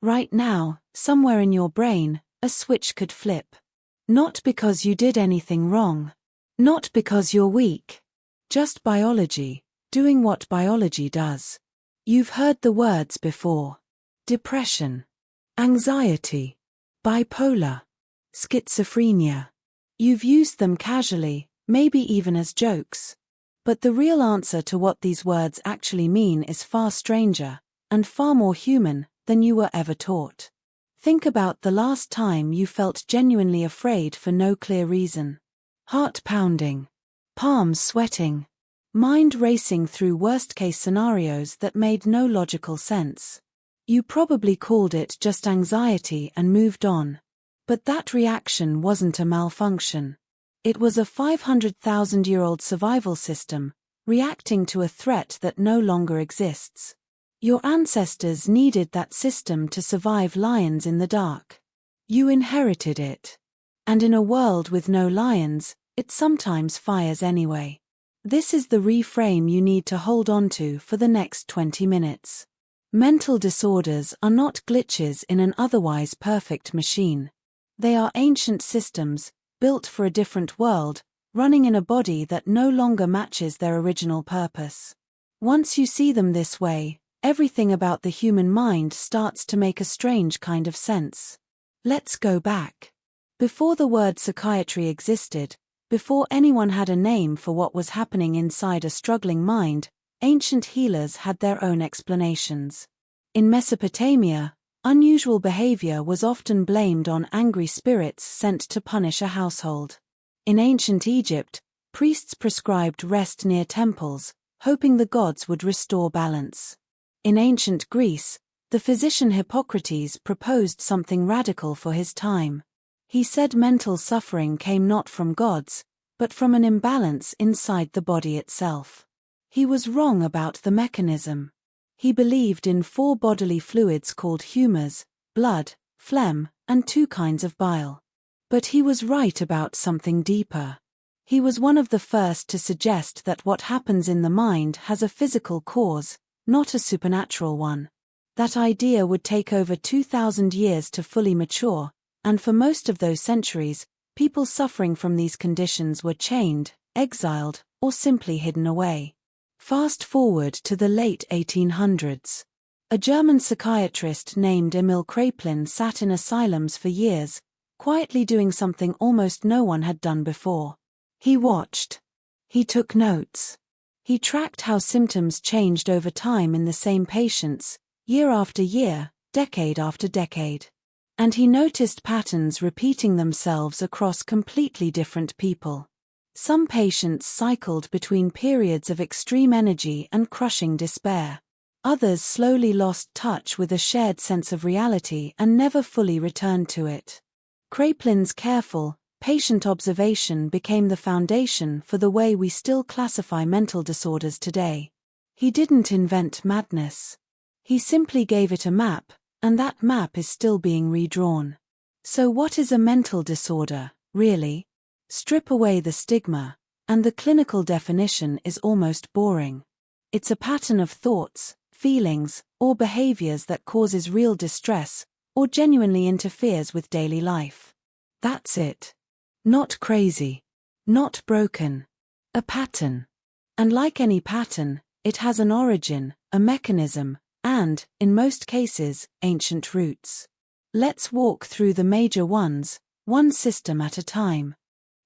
Right now, somewhere in your brain, a switch could flip. Not because you did anything wrong. Not because you're weak. Just biology, doing what biology does. You've heard the words before. Depression. Anxiety. Bipolar. Schizophrenia. You've used them casually, maybe even as jokes. But the real answer to what these words actually mean is far stranger, and far more human, than you were ever taught. Think about the last time you felt genuinely afraid for no clear reason. Heart pounding. Palms sweating. Mind racing through worst-case scenarios that made no logical sense. You probably called it just anxiety and moved on. But that reaction wasn't a malfunction. It was a 500,000-year-old survival system, reacting to a threat that no longer exists. Your ancestors needed that system to survive lions in the dark. You inherited it. And in a world with no lions, it sometimes fires anyway. This is the reframe you need to hold on to for the next 20 minutes. Mental disorders are not glitches in an otherwise perfect machine. They are ancient systems, built for a different world, running in a body that no longer matches their original purpose. Once you see them this way, everything about the human mind starts to make a strange kind of sense. Let's go back. Before the word psychiatry existed, before anyone had a name for what was happening inside a struggling mind, ancient healers had their own explanations. In Mesopotamia, unusual behavior was often blamed on angry spirits sent to punish a household. In ancient Egypt, priests prescribed rest near temples, hoping the gods would restore balance. In ancient Greece, the physician Hippocrates proposed something radical for his time. He said mental suffering came not from gods, but from an imbalance inside the body itself. He was wrong about the mechanism. He believed in 4 bodily fluids called humors, blood, phlegm, and 2 kinds of bile. But he was right about something deeper. He was one of the first to suggest that what happens in the mind has a physical cause, not a supernatural one. That idea would take over 2,000 years to fully mature, and for most of those centuries, people suffering from these conditions were chained, exiled, or simply hidden away. Fast forward to the late 1800s. A German psychiatrist named Emil Kraepelin sat in asylums for years, quietly doing something almost no one had done before. He watched. He took notes. He tracked how symptoms changed over time in the same patients, year after year, decade after decade. And he noticed patterns repeating themselves across completely different people. Some patients cycled between periods of extreme energy and crushing despair. Others slowly lost touch with a shared sense of reality and never fully returned to it. Kraepelin's careful, patient observation became the foundation for the way we still classify mental disorders today. He didn't invent madness. He simply gave it a map, and that map is still being redrawn. So what is a mental disorder, really? Strip away the stigma, and the clinical definition is almost boring. It's a pattern of thoughts, feelings, or behaviors that causes real distress, or genuinely interferes with daily life. That's it. Not crazy. Not broken. A pattern. And like any pattern, it has an origin, a mechanism, and, in most cases, ancient roots. Let's walk through the major ones, one system at a time.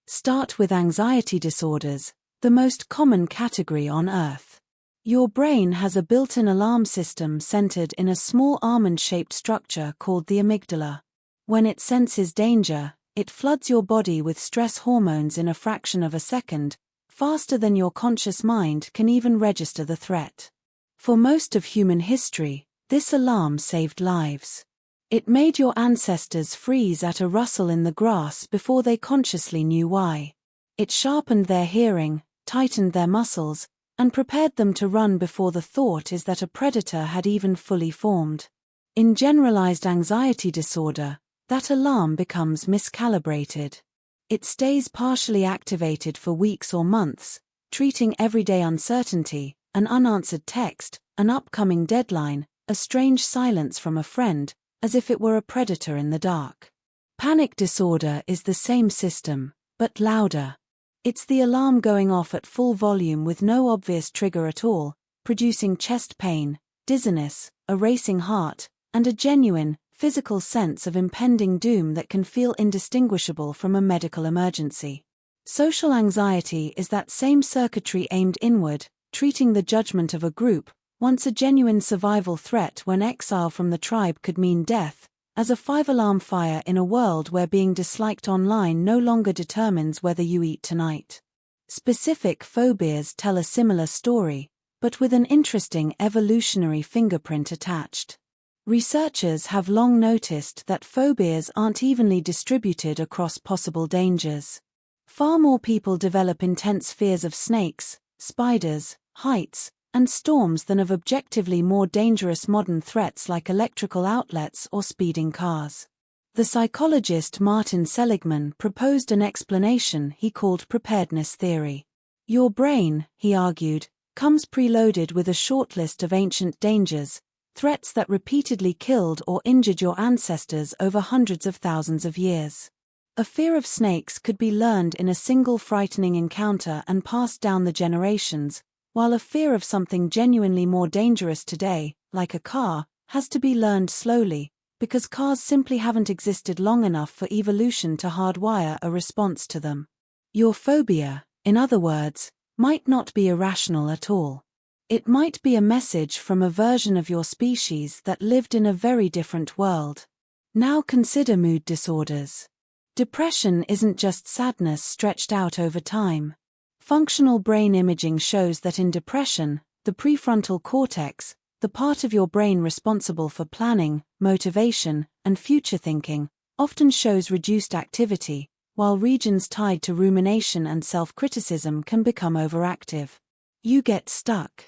Start with anxiety disorders, the most common category on Earth. Your brain has a built-in alarm system centered in a small almond-shaped structure called the amygdala. When it senses danger, it floods your body with stress hormones in a fraction of a second, faster than your conscious mind can even register the threat. For most of human history, this alarm saved lives. It made your ancestors freeze at a rustle in the grass before they consciously knew why. It sharpened their hearing, tightened their muscles, and prepared them to run before the thought is that a predator had even fully formed. In generalized anxiety disorder, that alarm becomes miscalibrated. It stays partially activated for weeks or months, treating everyday uncertainty, an unanswered text, an upcoming deadline, a strange silence from a friend, as if it were a predator in the dark. Panic disorder is the same system, but louder. It's the alarm going off at full volume with no obvious trigger at all, producing chest pain, dizziness, a racing heart, and a genuine, physical sense of impending doom that can feel indistinguishable from a medical emergency. Social anxiety is that same circuitry aimed inward, treating the judgment of a group, once a genuine survival threat when exile from the tribe could mean death, as a 5-alarm fire in a world where being disliked online no longer determines whether you eat tonight. Specific phobias tell a similar story, but with an interesting evolutionary fingerprint attached. Researchers have long noticed that phobias aren't evenly distributed across possible dangers. Far more people develop intense fears of snakes, spiders, heights, and storms than of objectively more dangerous modern threats like electrical outlets or speeding cars. The psychologist Martin Seligman proposed an explanation he called preparedness theory. Your brain, he argued, comes preloaded with a short list of ancient dangers, threats that repeatedly killed or injured your ancestors over hundreds of thousands of years. A fear of snakes could be learned in a single frightening encounter and passed down the generations, while a fear of something genuinely more dangerous today, like a car, has to be learned slowly, because cars simply haven't existed long enough for evolution to hardwire a response to them. Your phobia, in other words, might not be irrational at all. It might be a message from a version of your species that lived in a very different world. Now consider mood disorders. Depression isn't just sadness stretched out over time. Functional brain imaging shows that in depression, the prefrontal cortex, the part of your brain responsible for planning, motivation, and future thinking, often shows reduced activity, while regions tied to rumination and self-criticism can become overactive. You get stuck.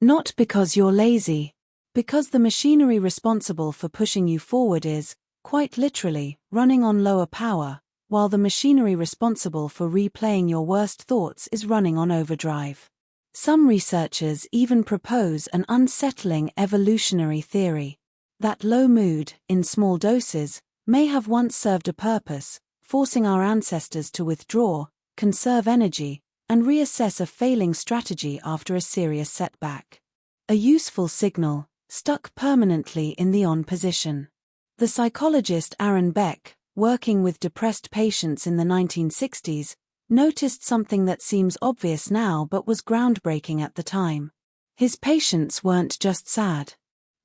Not because you're lazy, because the machinery responsible for pushing you forward is, quite literally, running on lower power, while the machinery responsible for replaying your worst thoughts is running on overdrive. Some researchers even propose an unsettling evolutionary theory that low mood, in small doses, may have once served a purpose, forcing our ancestors to withdraw, conserve energy, and reassess a failing strategy after a serious setback. A useful signal, stuck permanently in the on position. The psychologist Beck, working with depressed patients in the 1960s, noticed something that seems obvious now but was groundbreaking at the time. His patients weren't just sad.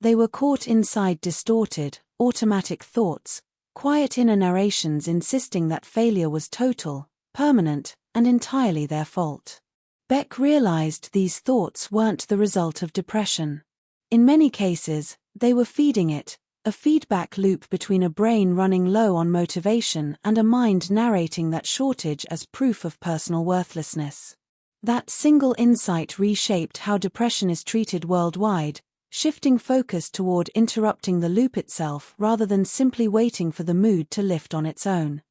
They were caught inside distorted, automatic thoughts, quiet inner narrations insisting that failure was total, permanent, and entirely their fault. Beck realized these thoughts weren't the result of depression. In many cases, they were feeding it, a feedback loop between a brain running low on motivation and a mind narrating that shortage as proof of personal worthlessness. That single insight reshaped how depression is treated worldwide, shifting focus toward interrupting the loop itself rather than simply waiting for the mood to lift on its own.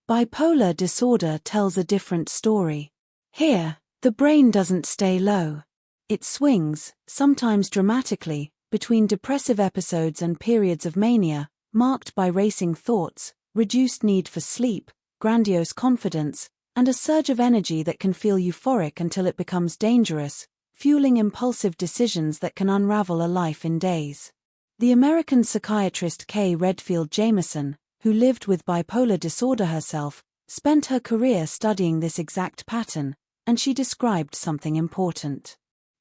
Bipolar disorder tells a different story. Here, the brain doesn't stay low. It swings, sometimes dramatically, between depressive episodes and periods of mania, marked by racing thoughts, reduced need for sleep, grandiose confidence, and a surge of energy that can feel euphoric until it becomes dangerous, fueling impulsive decisions that can unravel a life in days. The American psychiatrist K. Redfield Jameson, who lived with bipolar disorder herself, spent her career studying this exact pattern, and she described something important.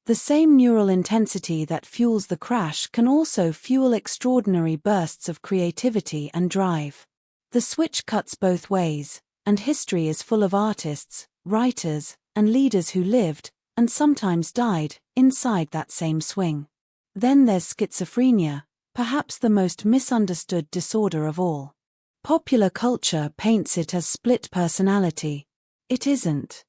The same neural intensity that fuels the crash can also fuel extraordinary bursts of creativity and drive. The switch cuts both ways, and history is full of artists, writers, and leaders who lived, and sometimes died, inside that same swing. Then there's schizophrenia, perhaps the most misunderstood disorder of all. Popular culture paints it as split personality. It isn't.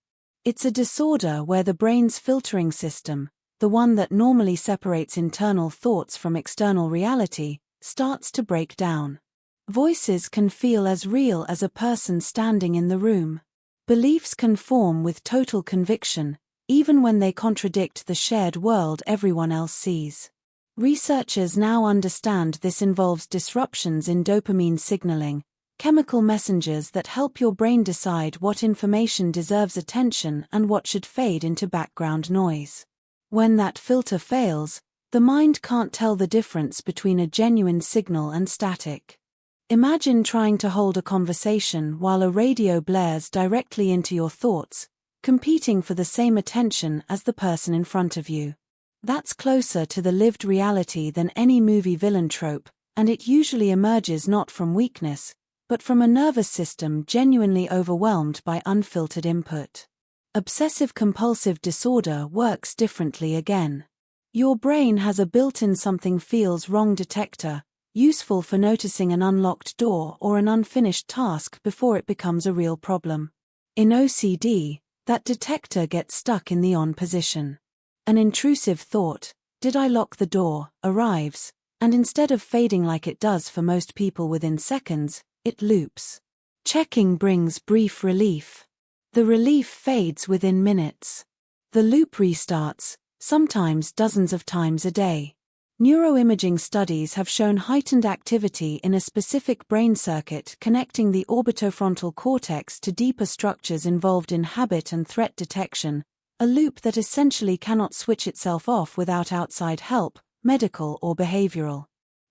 It's a disorder where the brain's filtering system, the one that normally separates internal thoughts from external reality, starts to break down. Voices can feel as real as a person standing in the room. Beliefs can form with total conviction, even when they contradict the shared world everyone else sees. Researchers now understand this involves disruptions in dopamine signaling, chemical messengers that help your brain decide what information deserves attention and what should fade into background noise. When that filter fails, the mind can't tell the difference between a genuine signal and static. Imagine trying to hold a conversation while a radio blares directly into your thoughts, competing for the same attention as the person in front of you. That's closer to the lived reality than any movie villain trope, and it usually emerges not from weakness, but from a nervous system genuinely overwhelmed by unfiltered input. Obsessive-compulsive disorder works differently again. Your brain has a built-in something feels wrong detector, useful for noticing an unlocked door or an unfinished task before it becomes a real problem. In OCD, that detector gets stuck in the on position. An intrusive thought, "Did I lock the door?" arrives, and instead of fading like it does for most people within seconds, it loops. Checking brings brief relief. The relief fades within minutes. The loop restarts, sometimes dozens of times a day. Neuroimaging studies have shown heightened activity in a specific brain circuit connecting the orbitofrontal cortex to deeper structures involved in habit and threat detection, a loop that essentially cannot switch itself off without outside help, medical or behavioral.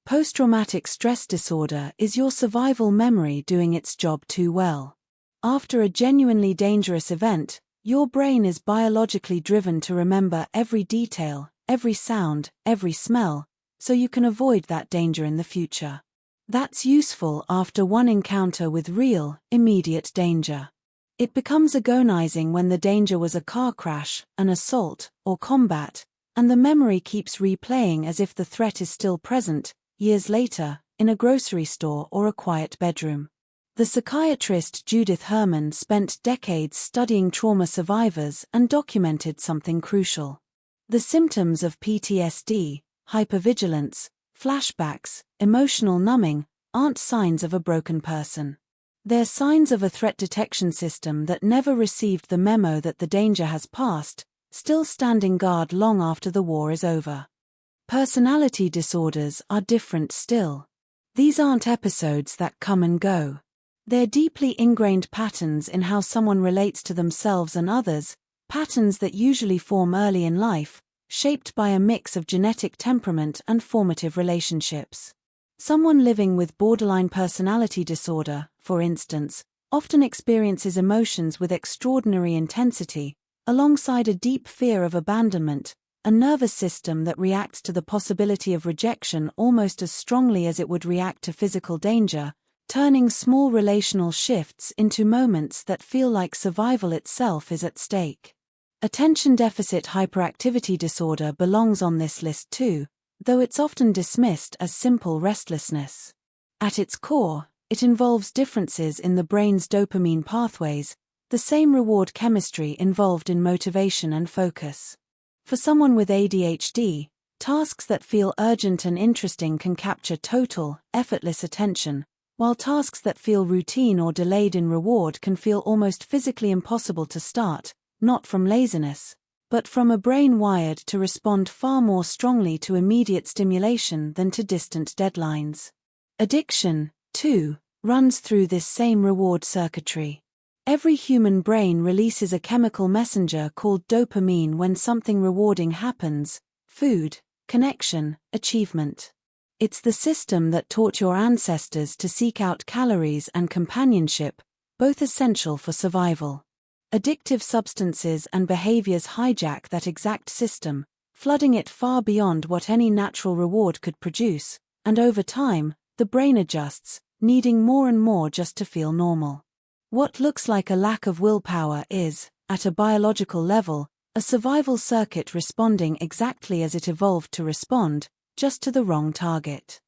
Post-traumatic stress disorder is your survival memory doing its job too well. After a genuinely dangerous event, your brain is biologically driven to remember every detail, every sound, every smell, so you can avoid that danger in the future. That's useful after one encounter with real, immediate danger. It becomes agonizing when the danger was a car crash, an assault, or combat, and the memory keeps replaying as if the threat is still present, years later, in a grocery store or a quiet bedroom. The psychiatrist Judith Herman spent decades studying trauma survivors and documented something crucial. The symptoms of PTSD, hypervigilance, flashbacks, emotional numbing, aren't signs of a broken person. They're signs of a threat detection system that never received the memo that the danger has passed, still standing guard long after the war is over. Personality disorders are different still. These aren't episodes that come and go. They're deeply ingrained patterns in how someone relates to themselves and others, patterns that usually form early in life, shaped by a mix of genetic temperament and formative relationships. Someone living with borderline personality disorder, for instance, often experiences emotions with extraordinary intensity, alongside a deep fear of abandonment, a nervous system that reacts to the possibility of rejection almost as strongly as it would react to physical danger, turning small relational shifts into moments that feel like survival itself is at stake. Attention deficit hyperactivity disorder belongs on this list too, though it's often dismissed as simple restlessness. At its core, it involves differences in the brain's dopamine pathways, the same reward chemistry involved in motivation and focus. For someone with ADHD, tasks that feel urgent and interesting can capture total, effortless attention, while tasks that feel routine or delayed in reward can feel almost physically impossible to start, not from laziness, but from a brain wired to respond far more strongly to immediate stimulation than to distant deadlines. Addiction, too, runs through this same reward circuitry. Every human brain releases a chemical messenger called dopamine when something rewarding happens: food, connection, achievement. It's the system that taught your ancestors to seek out calories and companionship, both essential for survival. Addictive substances and behaviors hijack that exact system, flooding it far beyond what any natural reward could produce, and over time, the brain adjusts, needing more and more just to feel normal. What looks like a lack of willpower is, at a biological level, a survival circuit responding exactly as it evolved to respond, just to the wrong target.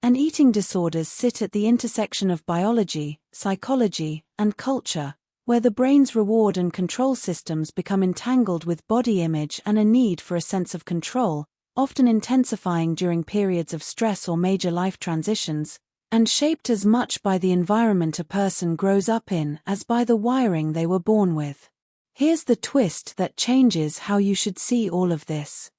And eating disorders sit at the intersection of biology, psychology, and culture, where the brain's reward and control systems become entangled with body image and a need for a sense of control, often intensifying during periods of stress or major life transitions, and shaped as much by the environment a person grows up in as by the wiring they were born with. Here's the twist that changes how you should see all of this.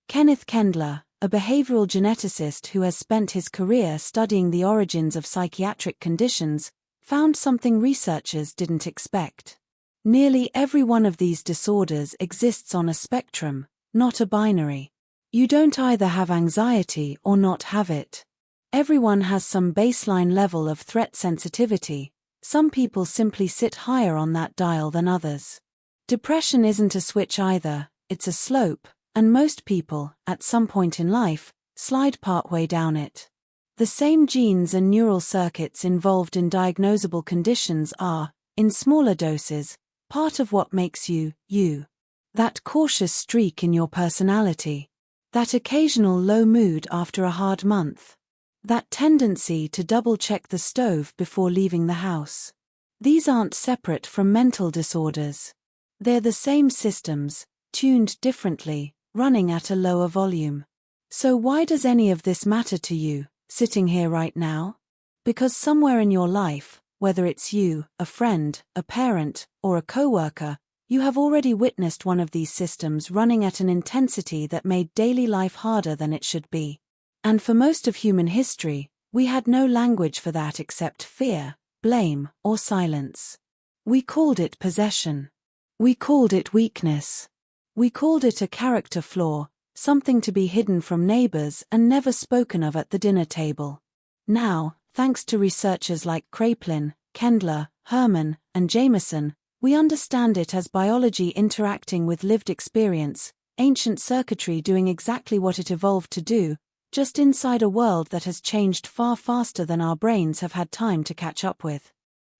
Kenneth Kendler, a a behavioral geneticist who has spent his career studying the origins of psychiatric conditions, found something researchers didn't expect. Nearly every one of these disorders exists on a spectrum, not a binary. You don't either have anxiety or not have it. Everyone has some baseline level of threat sensitivity. Some people simply sit higher on that dial than others. Depression isn't a switch either, it's a slope, and most people, at some point in life, slide partway down it. The same genes and neural circuits involved in diagnosable conditions are, in smaller doses, part of what makes you, you. That cautious streak in your personality. That occasional low mood after a hard month. That tendency to double-check the stove before leaving the house. These aren't separate from mental disorders. They're the same systems, tuned differently, running at a lower volume. So why does any of this matter to you, sitting here right now? Because somewhere in your life, whether it's you, a friend, a parent, or a coworker, you have already witnessed one of these systems running at an intensity that made daily life harder than it should be. And for most of human history, we had no language for that except fear, blame, or silence. We called it possession. We called it weakness. We called it a character flaw, something to be hidden from neighbors and never spoken of at the dinner table. Now, thanks to researchers like Kraepelin, Kendler, Herman, and Jameson, we understand it as biology interacting with lived experience, ancient circuitry doing exactly what it evolved to do, just inside a world that has changed far faster than our brains have had time to catch up with.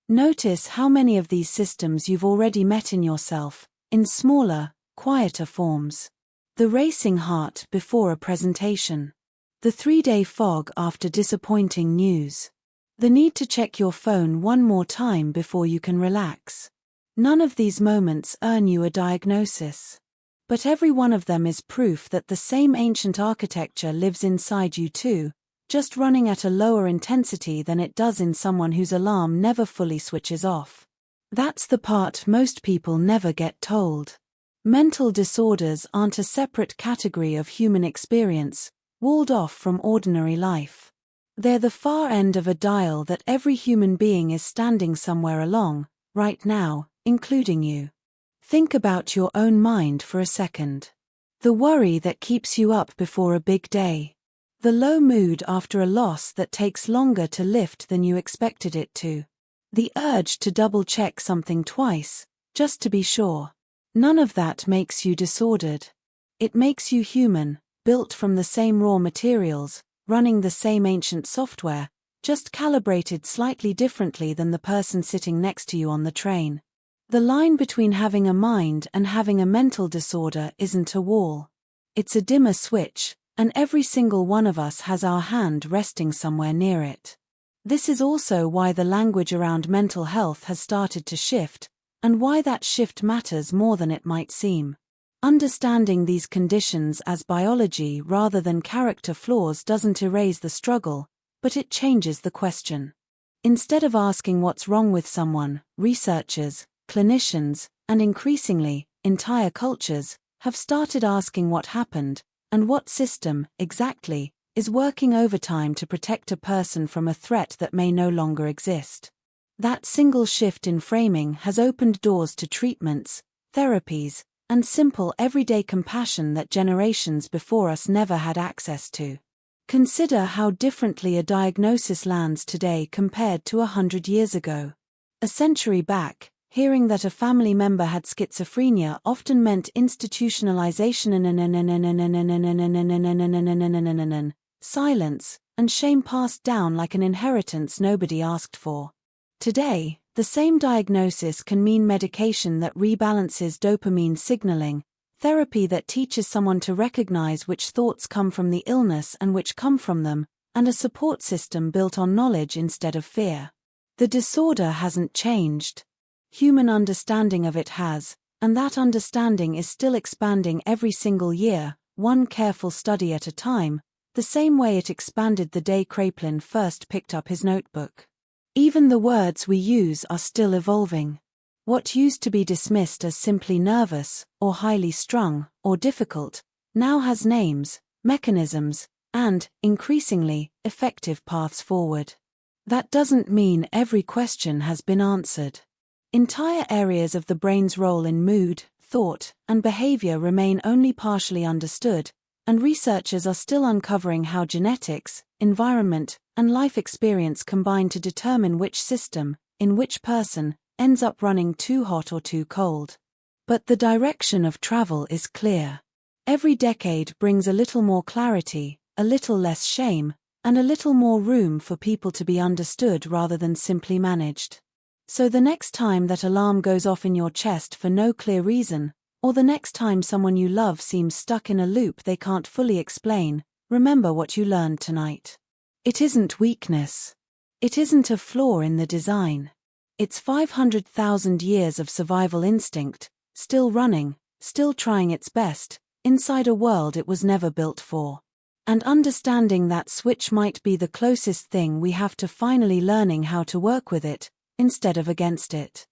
Notice how many of these systems you've already met in yourself, in smaller, quieter forms. The racing heart before a presentation. The 3-day fog after disappointing news. The need to check your phone one more time before you can relax. None of these moments earn you a diagnosis. But every one of them is proof that the same ancient architecture lives inside you too, just running at a lower intensity than it does in someone whose alarm never fully switches off. That's the part most people never get told. Mental disorders aren't a separate category of human experience, walled off from ordinary life. They're the far end of a dial that every human being is standing somewhere along, right now, including you. Think about your own mind for a second. The worry that keeps you up before a big day. The low mood after a loss that takes longer to lift than you expected it to. The urge to double-check something twice, just to be sure. None of that makes you disordered. It makes you human, built from the same raw materials, running the same ancient software, just calibrated slightly differently than the person sitting next to you on the train. The line between having a mind and having a mental disorder isn't a wall. It's a dimmer switch, and every single one of us has our hand resting somewhere near it. This is also why the language around mental health has started to shift, and why that shift matters more than it might seem. Understanding these conditions as biology rather than character flaws doesn't erase the struggle, but it changes the question. Instead of asking what's wrong with someone, researchers, clinicians, and increasingly, entire cultures, have started asking what happened, and what system, exactly, is working overtime to protect a person from a threat that may no longer exist. That single shift in framing has opened doors to treatments, therapies, and simple everyday compassion that generations before us never had access to. Consider how differently a diagnosis lands today compared to 100 years ago. A century back, hearing that a family member had schizophrenia often meant institutionalization and silence, and shame passed down like an inheritance nobody asked for. Today, the same diagnosis can mean medication that rebalances dopamine signaling, therapy that teaches someone to recognize which thoughts come from the illness and which come from them, and a support system built on knowledge instead of fear. The disorder hasn't changed. Human understanding of it has, and that understanding is still expanding every single year, one careful study at a time, the same way it expanded the day Kraepelin first picked up his notebook. Even the words we use are still evolving. What used to be dismissed as simply nervous, or highly strung, or difficult, now has names: mechanisms, and, increasingly, effective paths forward. That doesn't mean every question has been answered. Entire areas of the brain's role in mood, thought, and behavior remain only partially understood, and researchers are still uncovering how genetics, environment, and life experience combine to determine which system, in which person, ends up running too hot or too cold. But the direction of travel is clear. Every decade brings a little more clarity, a little less shame, and a little more room for people to be understood rather than simply managed. So the next time that alarm goes off in your chest for no clear reason, or the next time someone you love seems stuck in a loop they can't fully explain, remember what you learned tonight. It isn't weakness. It isn't a flaw in the design. It's 500,000 years of survival instinct, still running, still trying its best, inside a world it was never built for. And understanding that switch might be the closest thing we have to finally learning how to work with it, instead of against it.